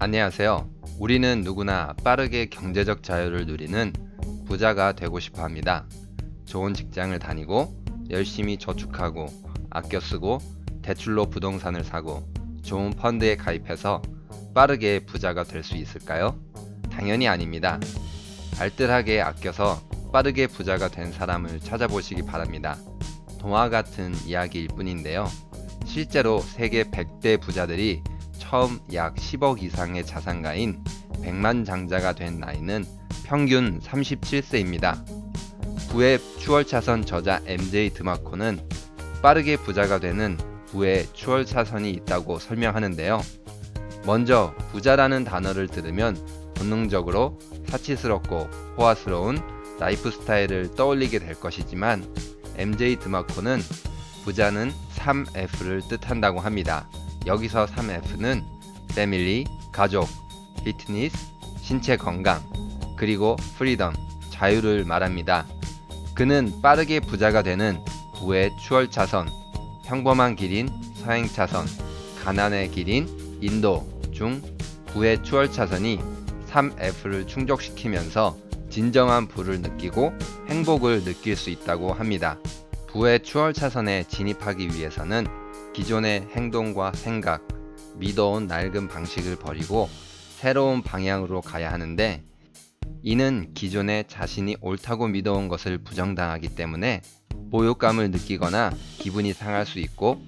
안녕하세요. 우리는 누구나 빠르게 경제적 자유를 누리는 부자가 되고 싶어 합니다. 좋은 직장을 다니고 열심히 저축하고 아껴 쓰고 대출로 부동산을 사고 좋은 펀드에 가입해서 빠르게 부자가 될 수 있을까요? 당연히 아닙니다. 알뜰하게 아껴서 빠르게 부자가 된 사람을 찾아보시기 바랍니다. 동화 같은 이야기일 뿐인데요. 실제로 세계 100대 부자들이 처음 약 10억 이상의 자산가인 백만장자가 된 나이는 평균 37세입니다. 부의 추월차선 저자 MJ 드마코는 빠르게 부자가 되는 부의 추월차선이 있다고 설명하는데요. 먼저 부자라는 단어를 들으면 본능적으로 사치스럽고 호화스러운 라이프 스타일을 떠올리게 될 것이지만 MJ 드마코는 부자는 3F를 뜻한다고 합니다. 여기서 3F는 패밀리, 가족, 피트니스, 신체 건강, 그리고 프리덤, 자유를 말합니다. 그는 빠르게 부자가 되는 부의 추월차선, 평범한 길인 서행차선, 가난의 길인 인도 중 부의 추월차선이 3F를 충족시키면서 진정한 부를 느끼고 행복을 느낄 수 있다고 합니다. 부의 추월차선에 진입하기 위해서는 기존의 행동과 생각, 믿어온 낡은 방식을 버리고 새로운 방향으로 가야 하는데, 이는 기존에 자신이 옳다고 믿어온 것을 부정당하기 때문에 모욕감을 느끼거나 기분이 상할 수 있고,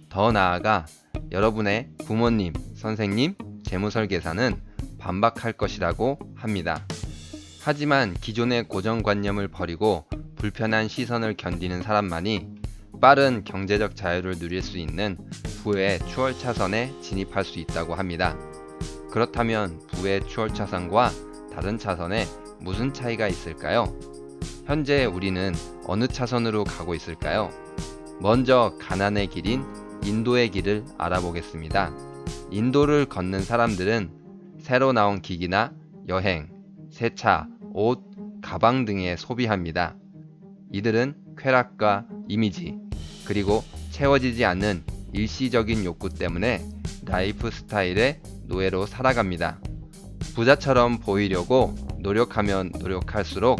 더 나아가 여러분의 부모님, 선생님, 재무설계사는 반박할 것이라고 합니다. 하지만 기존의 고정관념을 버리고 불편한 시선을 견디는 사람만이 빠른 경제적 자유를 누릴 수 있는 부의 추월차선에 진입할 수 있다고 합니다. 그렇다면 부의 추월차선과 다른 차선에 무슨 차이가 있을까요? 현재 우리는 어느 차선으로 가고 있을까요? 먼저 가난의 길인 인도의 길을 알아보겠습니다. 인도를 걷는 사람들은 새로 나온 기기나 여행, 새 차, 옷, 가방 등에 소비합니다. 이들은 쾌락과 이미지, 그리고 채워지지 않는 일시적인 욕구 때문에 라이프 스타일의 노예로 살아갑니다. 부자처럼 보이려고 노력하면 노력할수록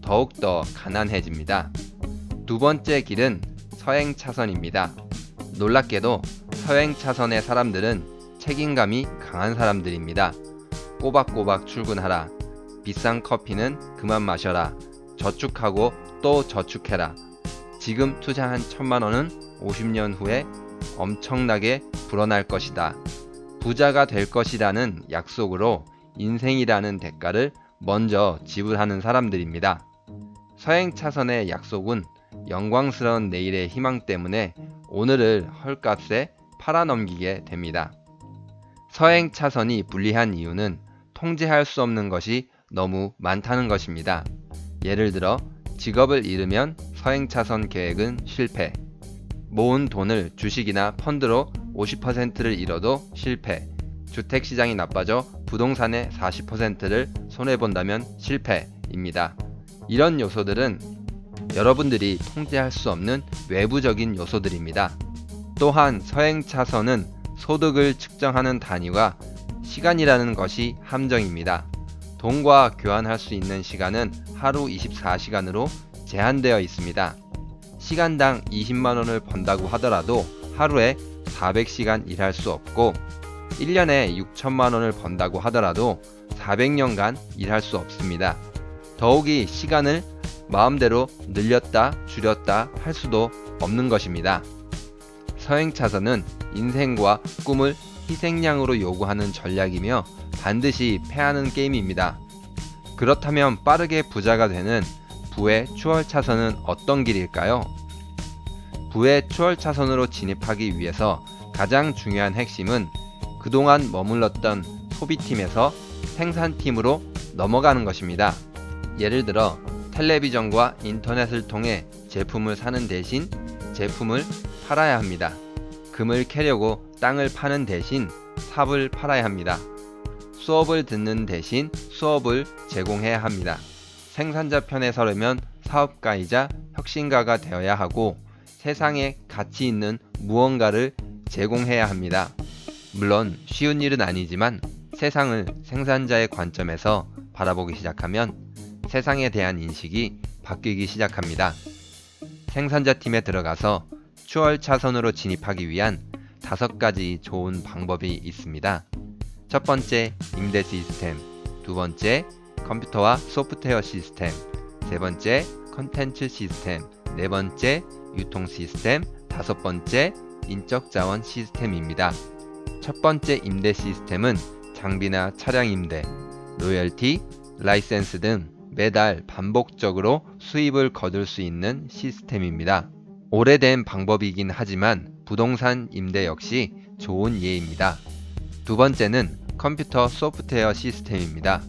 더욱더 가난해집니다. 두 번째 길은 서행차선입니다. 놀랍게도 서행차선의 사람들은 책임감이 강한 사람들입니다. 꼬박꼬박 출근하라. 비싼 커피는 그만 마셔라. 저축하고 또 저축해라. 지금 투자한 1,000만원은 50년 후에 엄청나게 불어날 것이다. 부자가 될 것이라는 약속으로 인생이라는 대가를 먼저 지불하는 사람들입니다. 서행차선의 약속은 영광스러운 내일의 희망 때문에 오늘을 헐값에 팔아넘기게 됩니다. 서행차선이 불리한 이유는 통제할 수 없는 것이 너무 많다는 것입니다. 예를 들어 직업을 잃으면 서행차선 계획은 실패, 모은 돈을 주식이나 펀드로 50%를 잃어도 실패, 주택시장이 나빠져 부동산의 40%를 손해본다면 실패입니다. 이런 요소들은 여러분들이 통제할 수 없는 외부적인 요소들입니다. 또한 서행차선은 소득을 측정하는 단위가 시간이라는 것이 함정입니다. 돈과 교환할 수 있는 시간은 하루 24시간으로 제한되어 있습니다. 시간당 20만원을 번다고 하더라도 하루에 400시간 일할 수 없고 1년에 6천만원을 번다고 하더라도 400년간 일할 수 없습니다. 더욱이 시간을 마음대로 늘렸다 줄였다 할 수도 없는 것입니다. 서행차선은 인생과 꿈을 희생양으로 요구하는 전략이며 반드시 패하는 게임입니다. 그렇다면 빠르게 부자가 되는 부의 추월차선은 어떤 길일까요? 부의 추월차선으로 진입하기 위해서 가장 중요한 핵심은 그동안 머물렀던 소비팀에서 생산팀으로 넘어가는 것입니다. 예를 들어 텔레비전과 인터넷을 통해 제품을 사는 대신 제품을 팔아야 합니다. 금을 캐려고 땅을 파는 대신 삽을 팔아야 합니다. 수업을 듣는 대신 수업을 제공해야 합니다. 생산자 편에 서려면 사업가이자 혁신가가 되어야 하고 세상에 가치 있는 무언가를 제공해야 합니다. 물론 쉬운 일은 아니지만 세상을 생산자의 관점에서 바라보기 시작하면 세상에 대한 인식이 바뀌기 시작합니다. 생산자 팀에 들어가서 추월 차선으로 진입하기 위한 5가지 좋은 방법이 있습니다. 첫 번째, 임대 시스템. 두 번째, 컴퓨터와 소프트웨어 시스템. 세 번째, 콘텐츠 시스템. 네 번째, 유통 시스템. 다섯 번째, 인적 자원 시스템입니다. 첫 번째 임대 시스템은 장비나 차량 임대, 로열티, 라이센스 등 매달 반복적으로 수입을 거둘 수 있는 시스템입니다. 오래된 방법이긴 하지만 부동산 임대 역시 좋은 예입니다. 두 번째는 컴퓨터 소프트웨어 시스템입니다.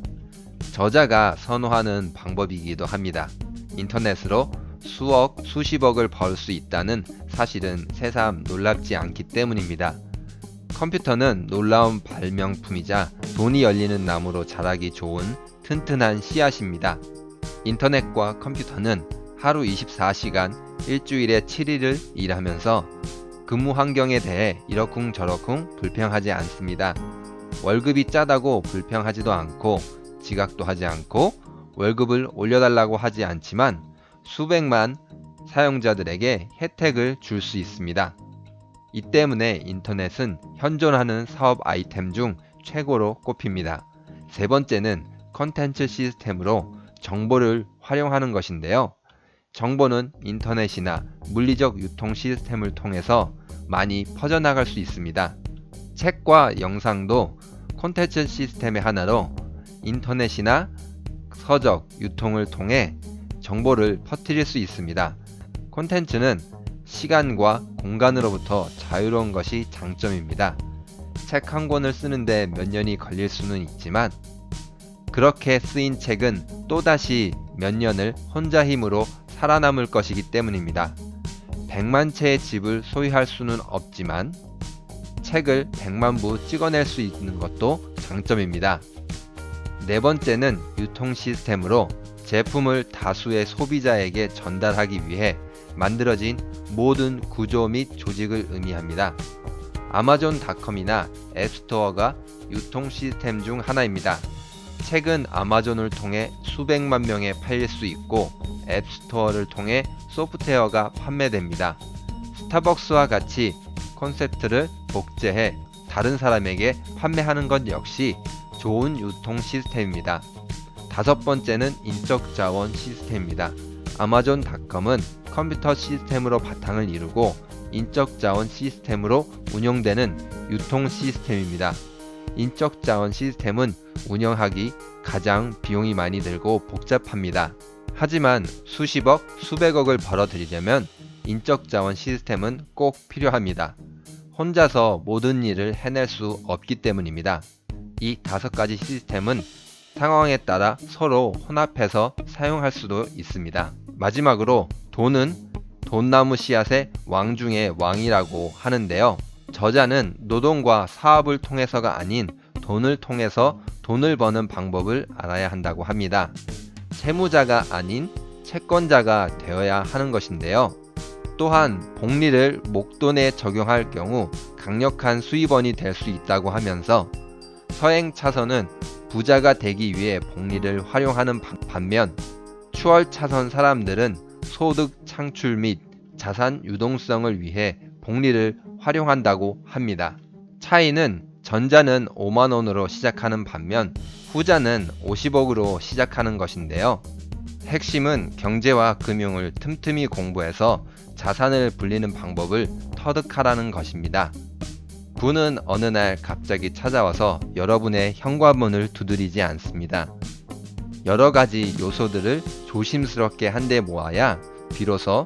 저자가 선호하는 방법이기도 합니다. 인터넷으로 수억, 수십억을 벌 수 있다는 사실은 새삼 놀랍지 않기 때문입니다. 컴퓨터는 놀라운 발명품이자 돈이 열리는 나무로 자라기 좋은 튼튼한 씨앗입니다. 인터넷과 컴퓨터는 하루 24시간, 일주일에 7일을 일하면서 근무 환경에 대해 이러쿵저러쿵 불평하지 않습니다. 월급이 짜다고 불평하지도 않고 지각도 하지 않고 월급을 올려달라고 하지 않지만 수백만 사용자들에게 혜택을 줄 수 있습니다. 이 때문에 인터넷은 현존하는 사업 아이템 중 최고로 꼽힙니다. 세 번째는 콘텐츠 시스템으로 정보를 활용하는 것인데요. 정보는 인터넷이나 물리적 유통 시스템을 통해서 많이 퍼져나갈 수 있습니다. 책과 영상도 콘텐츠 시스템의 하나로 인터넷이나 서적, 유통을 통해 정보를 퍼뜨릴 수 있습니다. 콘텐츠는 시간과 공간으로부터 자유로운 것이 장점입니다. 책 한 권을 쓰는데 몇 년이 걸릴 수는 있지만 그렇게 쓰인 책은 또다시 몇 년을 혼자 힘으로 살아남을 것이기 때문입니다. 100만 채의 집을 소유할 수는 없지만 책을 100만 부 찍어낼 수 있는 것도 장점입니다. 네 번째는 유통 시스템으로 제품을 다수의 소비자에게 전달하기 위해 만들어진 모든 구조 및 조직을 의미합니다. 아마존닷컴이나 앱스토어가 유통 시스템 중 하나입니다. 책은 아마존을 통해 수백만 명에 팔릴 수 있고 앱스토어를 통해 소프트웨어가 판매됩니다. 스타벅스와 같이 콘셉트를 복제해 다른 사람에게 판매하는 것 역시 좋은 유통 시스템입니다. 다섯 번째는 인적 자원 시스템입니다. 아마존닷컴은 컴퓨터 시스템으로 바탕을 이루고 인적 자원 시스템으로 운영되는 유통 시스템입니다. 인적 자원 시스템은 운영하기 가장 비용이 많이 들고 복잡합니다. 하지만 수십억, 수백억을 벌어들이려면 인적 자원 시스템은 꼭 필요합니다. 혼자서 모든 일을 해낼 수 없기 때문입니다. 이 5가지 시스템은 상황에 따라 서로 혼합해서 사용할 수도 있습니다. 마지막으로 돈은 돈나무 씨앗의 왕 중의 왕이라고 하는데요. 저자는 노동과 사업을 통해서가 아닌 돈을 통해서 돈을 버는 방법을 알아야 한다고 합니다. 채무자가 아닌 채권자가 되어야 하는 것인데요. 또한 복리를 목돈에 적용할 경우 강력한 수입원이 될 수 있다고 하면서 서행 차선은 부자가 되기 위해 복리를 활용하는 반면 추월 차선 사람들은 소득 창출 및 자산 유동성을 위해 복리를 활용한다고 합니다. 차이는 전자는 5만원으로 시작하는 반면 후자는 50억으로 시작하는 것인데요. 핵심은 경제와 금융을 틈틈이 공부해서 자산을 불리는 방법을 터득하라는 것입니다. 부는 어느 날 갑자기 찾아와서 여러분의 현관문을 두드리지 않습니다. 여러 가지 요소들을 조심스럽게 한데 모아야 비로소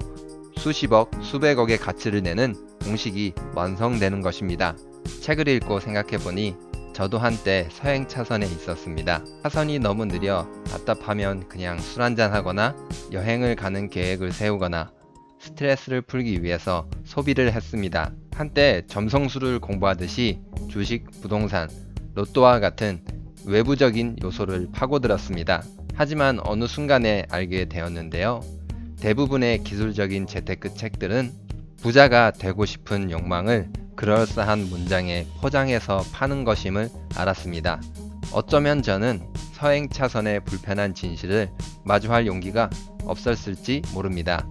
수십억, 수백억의 가치를 내는 공식이 완성되는 것입니다. 책을 읽고 생각해보니 저도 한때 서행 차선에 있었습니다. 차선이 너무 느려 답답하면 그냥 술 한잔 하거나 여행을 가는 계획을 세우거나 스트레스를 풀기 위해서 소비를 했습니다. 한때 점성술을 공부하듯이 주식, 부동산, 로또와 같은 외부적인 요소를 파고들었습니다. 하지만 어느 순간에 알게 되었는데요. 대부분의 기술적인 재테크 책들은 부자가 되고 싶은 욕망을 그럴싸한 문장에 포장해서 파는 것임을 알았습니다. 어쩌면 저는 서행 차선의 불편한 진실을 마주할 용기가 없었을지 모릅니다.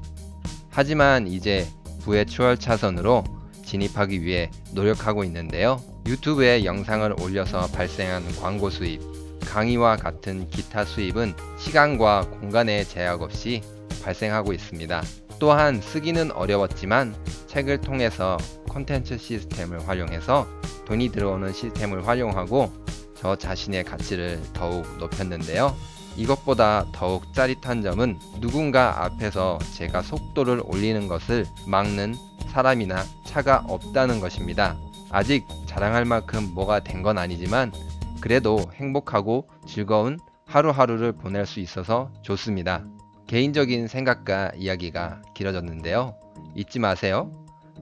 하지만 이제 부의 추월 차선으로 진입하기 위해 노력하고 있는데요. 유튜브에 영상을 올려서 발생한 광고 수입, 강의와 같은 기타 수입은 시간과 공간의 제약 없이 발생하고 있습니다. 또한 쓰기는 어려웠지만 책을 통해서 콘텐츠 시스템을 활용해서 돈이 들어오는 시스템을 활용하고 저 자신의 가치를 더욱 높였는데요. 이것보다 더욱 짜릿한 점은 누군가 앞에서 제가 속도를 올리는 것을 막는 사람이나 차가 없다는 것입니다. 아직 자랑할 만큼 뭐가 된 건 아니지만 그래도 행복하고 즐거운 하루하루를 보낼 수 있어서 좋습니다. 개인적인 생각과 이야기가 길어졌는데요. 잊지 마세요.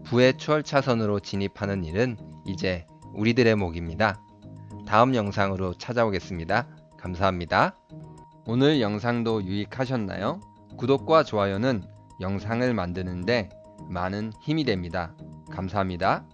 부의 추월 차선으로 진입하는 일은 이제 우리들의 몫입니다. 다음 영상으로 찾아오겠습니다. 감사합니다. 오늘 영상도 유익하셨나요? 구독과 좋아요는 영상을 만드는데 많은 힘이 됩니다. 감사합니다.